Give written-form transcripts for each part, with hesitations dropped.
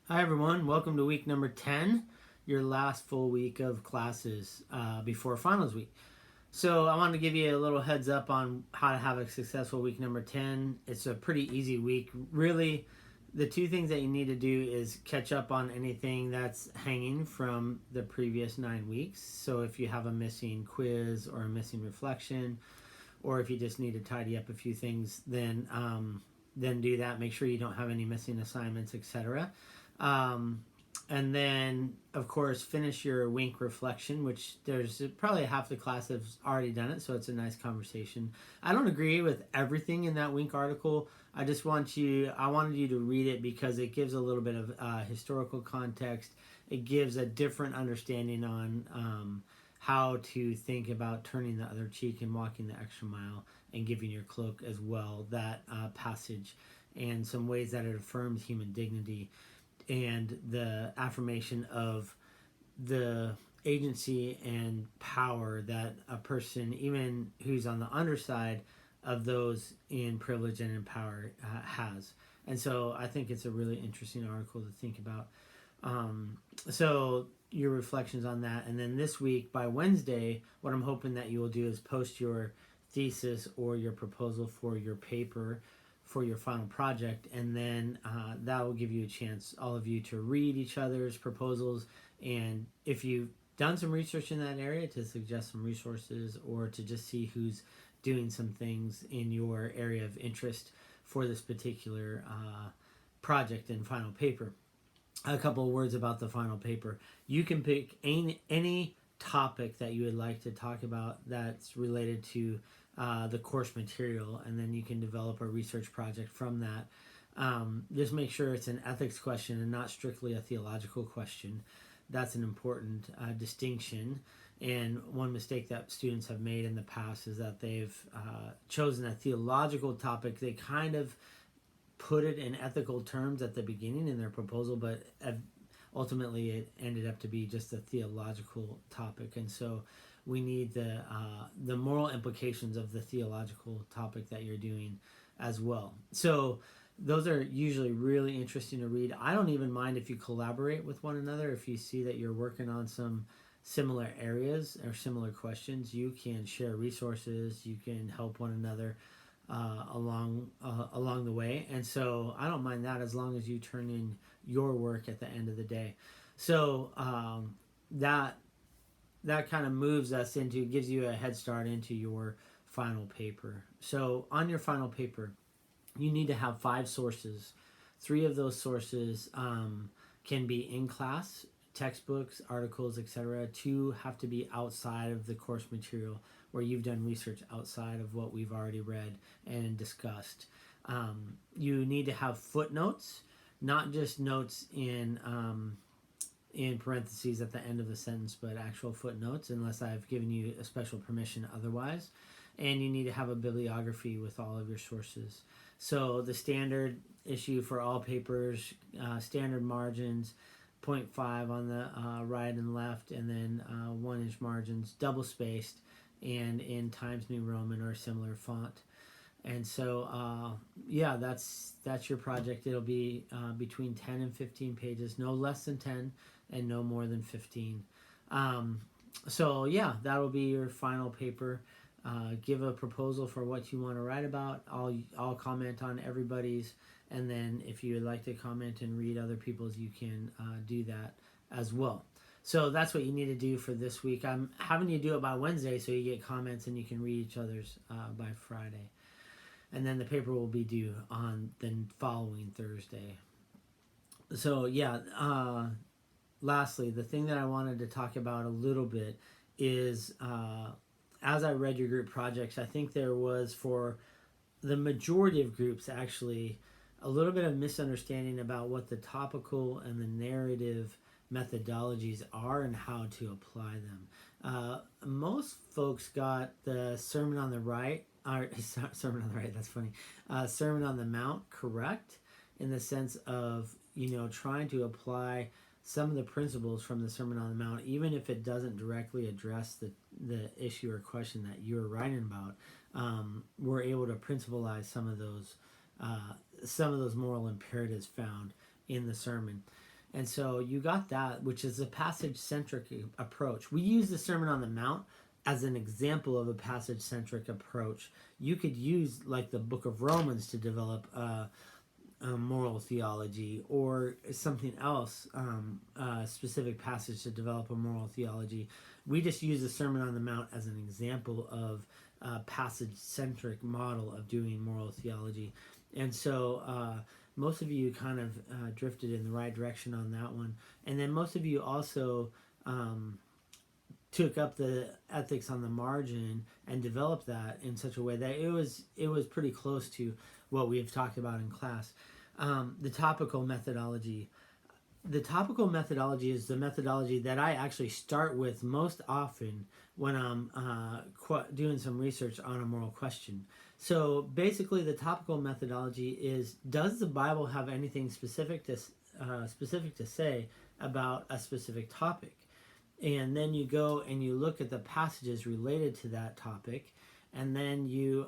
Hi everyone, welcome to week number 10, your last full week of classes before finals week. So I wanted to give you a little heads up on how to have a successful week number 10. It's a pretty easy week. Really, the two things that you need to do is catch up on anything that's hanging from the previous 9 weeks. So if you have a missing quiz or a missing reflection, or if you just need to tidy up a few things, then do that. Make sure you don't have any missing assignments, etc. Um, and then, of course, finish your wink reflection, which there's probably half the class has already done it, so it's a nice conversation. I don't agree with everything in that wink article. I wanted you to read it because it gives a little bit of historical context. It gives a different understanding on how to think about turning the other cheek and walking the extra mile and giving your cloak as well. That passage and some ways that it affirms human dignity and the affirmation of the agency and power that a person, even who's on the underside of those in privilege and in power, has. And so I think it's a really interesting article to think about. So your reflections on that. And then this week, by Wednesday, what I'm hoping that you will do is post your thesis or your proposal for your paper for your final project, and then that will give you a chance, all of you, to read each other's proposals, and if you've done some research in that area, to suggest some resources or to just see who's doing some things in your area of interest for this particular project and final paper. A couple of words about the final paper. You can pick any topic that you would like to talk about that's related to the course material, and then you can develop a research project from that. Just make sure it's an ethics question and not strictly a theological question. That's an important distinction. And one mistake that students have made in the past is that they've chosen a theological topic. They kind of put it in ethical terms at the beginning in their proposal, but ultimately it ended up to be just a theological topic. And so we need the moral implications of the theological topic that you're doing as well. So those are usually really interesting to read. I don't even mind if you collaborate with one another. If you see that you're working on some similar areas or similar questions, you can share resources, you can help one another along the way. And so I don't mind that as long as you turn in your work at the end of the day. So that kind of moves us into, gives you a head start into your final paper. So on your final paper, you need to have 5 sources. 3 of those sources can be in class, textbooks, articles, etc. 2 have to be outside of the course material, where you've done research outside of what we've already read and discussed. You need to have footnotes, not just notes in parentheses at the end of the sentence, but actual footnotes, unless I've given you a special permission otherwise. And you need to have a bibliography with all of your sources. So the standard issue for all papers, standard margins, 0.5 on the right and left, and then 1-inch margins, double spaced, and in Times New Roman or a similar font. And so, yeah, that's your project. It'll be between 10 and 15 pages, no less than 10 and no more than 15. So, yeah, that'll be your final paper. Give a proposal for what you want to write about. I'll comment on everybody's, and then if you would like to comment and read other people's, you can do that as well. So that's what you need to do for this week. I'm having you do it by Wednesday so you get comments and you can read each other's by Friday. And then the paper will be due on the following Thursday. So yeah, lastly, the thing that I wanted to talk about a little bit is as I read your group projects, I think there was, for the majority of groups actually, a little bit of misunderstanding about what the topical and the narrative methodologies are and how to apply them. Most folks got the Sermon on the Right, or Sermon on the Right, that's funny, Sermon on the Mount correct, in the sense of, trying to apply some of the principles from the Sermon on the Mount, even if it doesn't directly address the issue or question that you're writing about. We're able to principalize some of those moral imperatives found in the sermon. And so you got that, which is a passage-centric approach. We use the Sermon on the Mount as an example of a passage-centric approach. You could use like the book of Romans to develop a moral theology, or something else, a specific passage to develop a moral theology. We just use the Sermon on the Mount as an example of a passage-centric model of doing moral theology. And so most of you kind of drifted in the right direction on that one. And then most of you also took up the ethics on the margin and developed that in such a way that it was pretty close to what we've talked about in class. The topical methodology. The topical methodology is the methodology that I actually start with most often when I'm doing some research on a moral question. So basically, the topical methodology is: does the Bible have anything specific to say about a specific topic? And then you go and you look at the passages related to that topic, and then you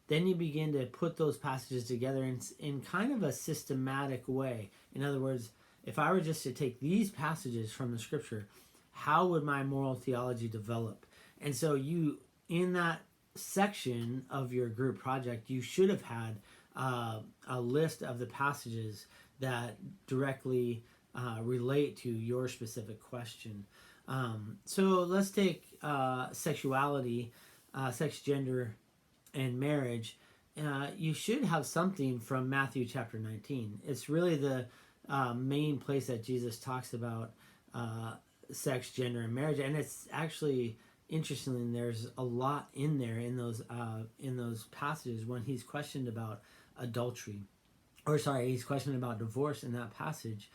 begin to put those passages together in kind of a systematic way. In other words, if I were just to take these passages from the scripture, how would my moral theology develop? And so you, in that section of your group project, you should have had a list of the passages that directly relate to your specific question. So let's take sexuality, sex, gender, and marriage. You should have something from Matthew chapter 19. It's really the main place that Jesus talks about sex, gender, and marriage, and it's actually, interestingly, there's a lot in there in those passages when he's questioned about adultery, he's questioned about divorce in that passage.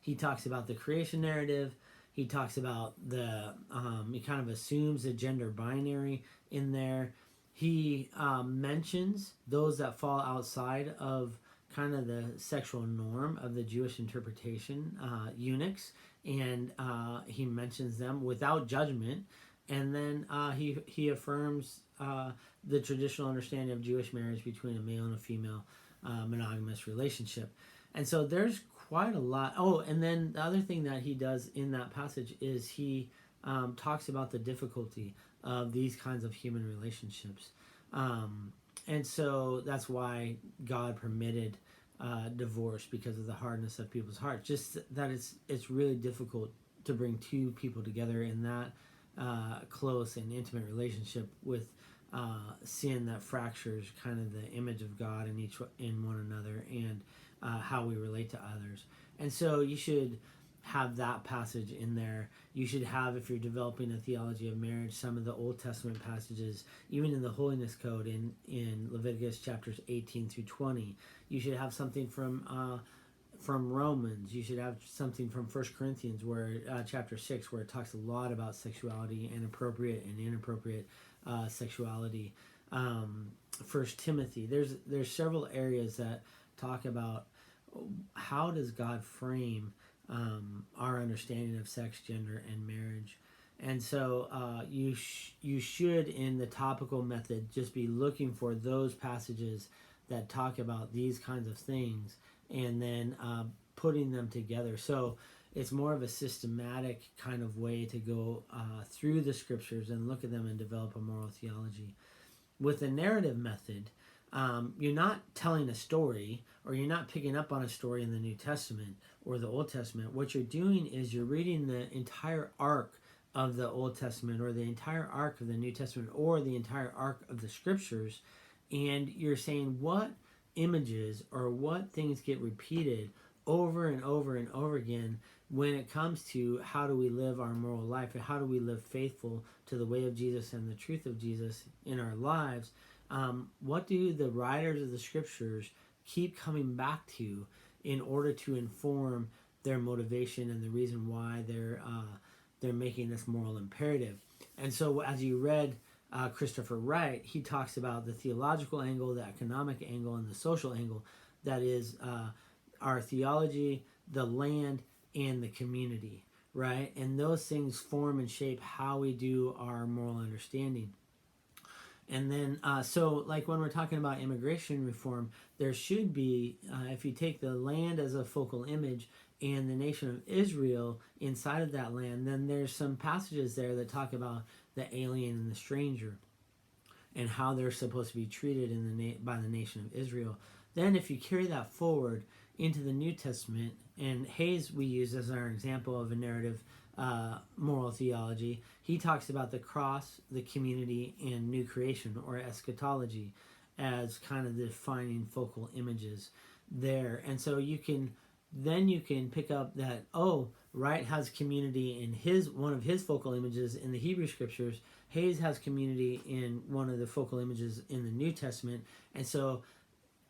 He talks about the creation narrative. He talks about he kind of assumes the gender binary in there. He mentions those that fall outside of kind of the sexual norm of the Jewish interpretation, eunuchs, and he mentions them without judgment. And then he affirms the traditional understanding of Jewish marriage between a male and a female monogamous relationship. And so there's quite a lot. Oh, and then the other thing that he does in that passage is he talks about the difficulty of these kinds of human relationships. And so that's why God permitted divorce, because of the hardness of people's hearts. Just that it's really difficult to bring two people together in that close and intimate relationship with sin that fractures kind of the image of God in one another, and how we relate to others. And so you should have that passage in there. You should have, if you're developing a theology of marriage, some of the Old Testament passages, even in the Holiness Code in Leviticus chapters 18 through 20. You should have something from Romans. You should have something from 1 Corinthians, where chapter 6, where it talks a lot about sexuality and appropriate and inappropriate sexuality. 1 Timothy. There's several areas that talk about how does God frame our understanding of sex, gender, and marriage. And so you should, in the topical method, just be looking for those passages that talk about these kinds of things, and then putting them together. So it's more of a systematic kind of way to go through the scriptures and look at them and develop a moral theology. With the narrative method, you're not telling a story, or you're not picking up on a story in the New Testament or the Old Testament. What you're doing is you're reading the entire arc of the Old Testament, or the entire arc of the New Testament, or the entire arc of the scriptures, and you're saying what images or what things get repeated over and over and over again when it comes to how do we live our moral life, and how do we live faithful to the way of Jesus and the truth of Jesus in our lives. What do the writers of the scriptures keep coming back to in order to inform their motivation and the reason why they're making this moral imperative? And so as you read Christopher Wright, he talks about the theological angle, the economic angle, and the social angle. That is our theology, the land, and the community, right? And those things form and shape how we do our moral understanding. And then, so like when we're talking about immigration reform, there should be, if you take the land as a focal image and the nation of Israel inside of that land, then there's some passages there that talk about the alien and the stranger and how they're supposed to be treated in by the nation of Israel. Then, if you carry that forward into the New Testament, and Hayes we use as our example of a narrative moral theology, he talks about the cross, the community, and new creation or eschatology as kind of the defining focal images there. And so you can pick up that, oh, Wright has community in one of his focal images in the Hebrew scriptures. Hayes has community in one of the focal images in the New Testament. And so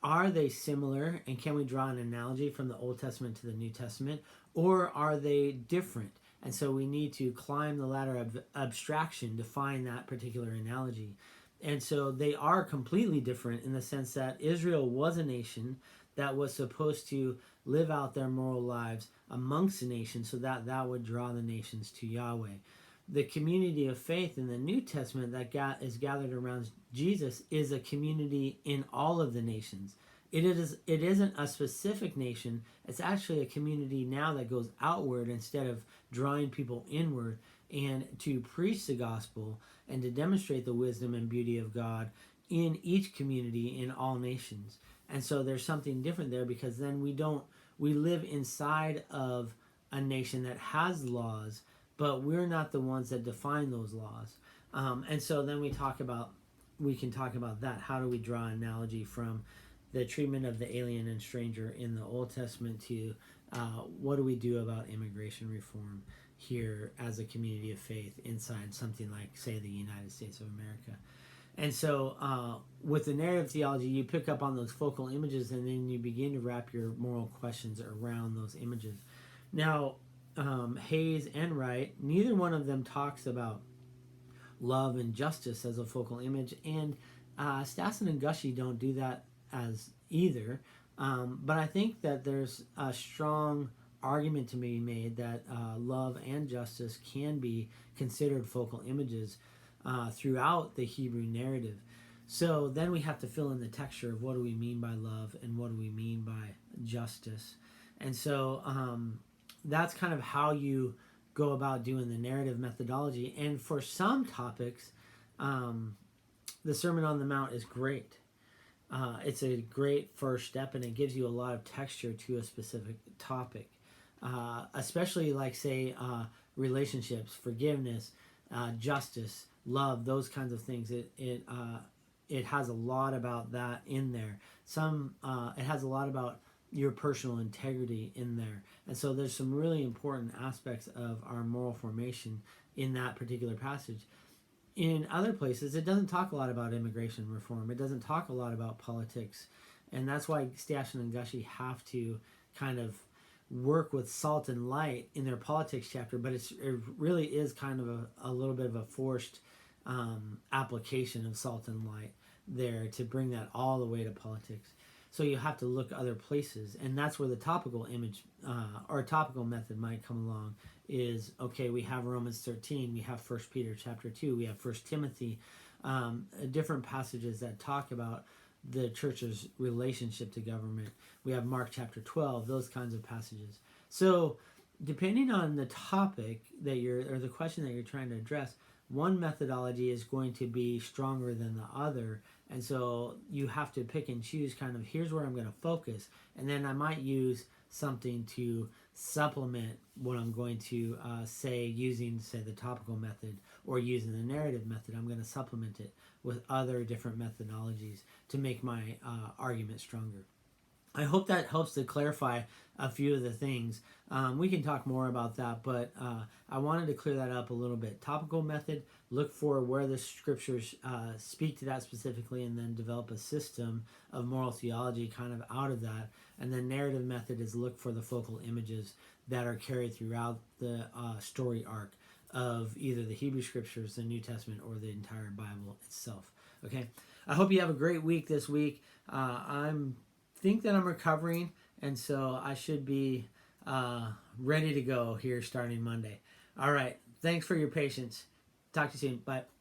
are they similar, and can we draw an analogy from the Old Testament to the New Testament, or are they different? And so we need to climb the ladder of abstraction to find that particular analogy. And so they are completely different in the sense that Israel was a nation that was supposed to live out their moral lives amongst the nations so that that would draw the nations to Yahweh. The community of faith in the New Testament that is gathered around Jesus is a community in all of the nations. It isn't a specific nation. It's actually a community now that goes outward instead of drawing people inward, and to preach the gospel and to demonstrate the wisdom and beauty of God in each community in all nations. And so there's something different there, because then we live inside of a nation that has laws, but we're not the ones that define those laws. And so then we can talk about that. How do we draw an analogy from the treatment of the alien and stranger in the Old Testament to what do we do about immigration reform here as a community of faith inside something like, say, the United States of America? And so with the narrative theology, you pick up on those focal images, and then you begin to wrap your moral questions around those images. Now, Hayes and Wright, neither one of them talks about love and justice as a focal image, and Stassen and Gushee don't do that as either. But I think that there's a strong argument to be made that love and justice can be considered focal images throughout the Hebrew narrative. So then we have to fill in the texture of what do we mean by love and what do we mean by justice. And so that's kind of how you go about doing the narrative methodology. And for some topics, the Sermon on the Mount is great. It's a great first step, and it gives you a lot of texture to a specific topic, especially like, say, relationships, forgiveness, justice, love, those kinds of things. It has a lot about that in there. It has a lot about your personal integrity in there. And so there's some really important aspects of our moral formation in that particular passage. In other places, it doesn't talk a lot about immigration reform. It doesn't talk a lot about politics. And that's why Stassen and Gushee have to kind of work with salt and light in their politics chapter, but it really is kind of a little bit of a forced application of salt and light there to bring that all the way to politics. So you have to look other places, and that's where the topical image or topical method might come along. Is okay, we have Romans 13, we have 1 Peter chapter 2, we have 1 Timothy, different passages that talk about the church's relationship to government. We have Mark chapter 12, those kinds of passages. So depending on the topic or the question that you're trying to address, one methodology is going to be stronger than the other. And so you have to pick and choose kind of, here's where I'm going to focus. And then I might use something to supplement what I'm going to say using, say, the topical method or using the narrative method. I'm going to supplement it with other different methodologies to make my argument stronger. I hope that helps to clarify a few of the things. We can talk more about that, but I wanted to clear that up a little bit. Topical method, look for where the scriptures speak to that specifically, and then develop a system of moral theology kind of out of that. And then narrative method is look for the focal images that are carried throughout the story arc of either the Hebrew scriptures, the New Testament, or the entire Bible itself. Okay, I hope you have a great week this week. I'm think that I'm recovering, and so I should be ready to go here starting Monday. All right, thanks for your patience. Talk to you soon. Bye.